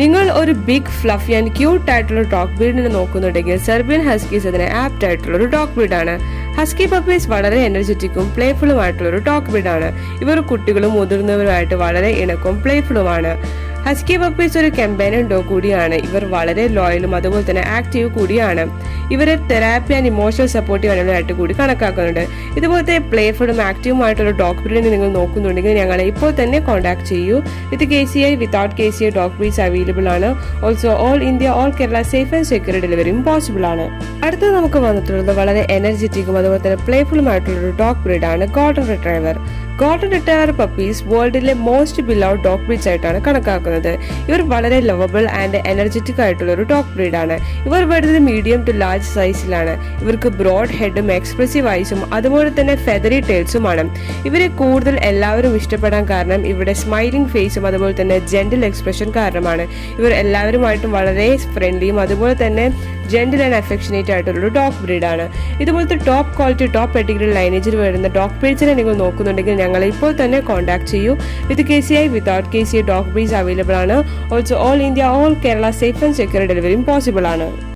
നിങ്ങൾ ഒരു big fluffy and cute ആയിട്ടുള്ള ഡോഗ് ബ്രീഡിനെ നോക്കുന്നുണ്ടെങ്കിൽ സെർബിയൻ ഹസ്കീസ് അതിന് ആപ്റ്റ് ആയിട്ടുള്ള ഒരു ഡോഗ് ബ്രീഡാണ്. ഹസ്കി പപ്പീസ് വളരെ എനർജറ്റിക്കും പ്ലേഫുള്ളും ആയിട്ടുള്ള ഒരു ഡോഗ് ബ്രീഡാണ്. ഇവർ കുട്ടികളും മുതിർന്നവരുമായിട്ട് വളരെ ഇണക്കവും പ്ലേഫുള്ളുമാണ്. ഹസ്കി പപ്പീസ് ഒരു കമ്പാനിയൻ ഡോഗ് കൂടിയാണ്. ഇവർ വളരെ ലോയലും അതുപോലെ തന്നെ ആക്റ്റീവ് കൂടിയാണ്. ഇവരെ തെറാപ്പി ആൻഡ് ഇമോഷണൽ സപ്പോർട്ടീവ് ആയിട്ട് കൂടി കണക്കാക്കുന്നുണ്ട്. ഇതുപോലത്തെ പ്ലേഫുള്ളും ആക്റ്റീവും ആയിട്ടുള്ള ഡോഗ് ബ്രീഡിനെ നിങ്ങൾ നോക്കുന്നുണ്ടെങ്കിൽ ഞങ്ങളെ ഇപ്പോൾ തന്നെ കോൺടാക്ട് ചെയ്യൂ. With KCI, without KCI dog breeds available ആണ്. Also all India, all Kerala safe and secure ഡെലിവറിയും പോസിബിൾ ആണ്. അടുത്തത് നമുക്ക് വന്നിട്ടുള്ളത് വളരെ എനർജറ്റിക്കും അതുപോലെ തന്നെ പ്ലേഫുള്ളും ആയിട്ടുള്ള ഒരു ഡോഗ് ബ്രീഡാണ് golden retriever. Golden retriever puppies വേൾഡിലെ മോസ്റ്റ് ബിലൗഡ് ഡോഗ് ബ്രീഡ്സ് ആയിട്ടാണ് കണക്കാക്കുന്നത്. ഇവർ വളരെ ലവബിൾ ആൻഡ് എനർജറ്റിക് ആയിട്ടുള്ള ഒരു ഡോഗ് ബ്രീഡാണ്. ഇവർ വരുന്നത് മീഡിയം ടു ലാർജ് സൈസിലാണ്. ഇവർക്ക് ബ്രോഡ് ഹെഡും എക്സ്പ്രസീവ് ഐസും അതുപോലെ തന്നെ ഫെദറി ടെയിൽസുമാണ്. ഇവരെ കൂടുതൽ എല്ലാവരും ഇഷ്ടപ്പെടാൻ കാരണം ഇവരുടെ സ്മൈലിംഗ് ഫേസും അതുപോലെ തന്നെ ജെന്റിൽ എക്സ്പ്രഷൻ കാരണമാണ്. ഇവർ എല്ലാവരുമായിട്ടും വളരെ ഫ്രണ്ട്ലിയും അതുപോലെ തന്നെ ജെന്റിൽ ആൻഡ് അഫെക്ഷനേറ്റ് ആയിട്ടുള്ള ഡോഗ് ബ്രീഡാണ്. ഇതുപോലത്തെ ടോപ്പ് ക്വാളിറ്റി ടോപ്പ് പെഡിഗ്രി ലൈനേജിൽ വരുന്ന ഡോഗ് ബ്രീഡ്സിനെ നിങ്ങൾ നോക്കുന്നുണ്ടെങ്കിൽ ഞങ്ങളെ ഇപ്പോൾ തന്നെ കോൺടാക്ട് ചെയ്യൂ. With KCI, without KCI dog breeds available ആണ്. Also all India, all Kerala safe and secure ഡെലിവറിയും പോസിബിൾ ആണ്.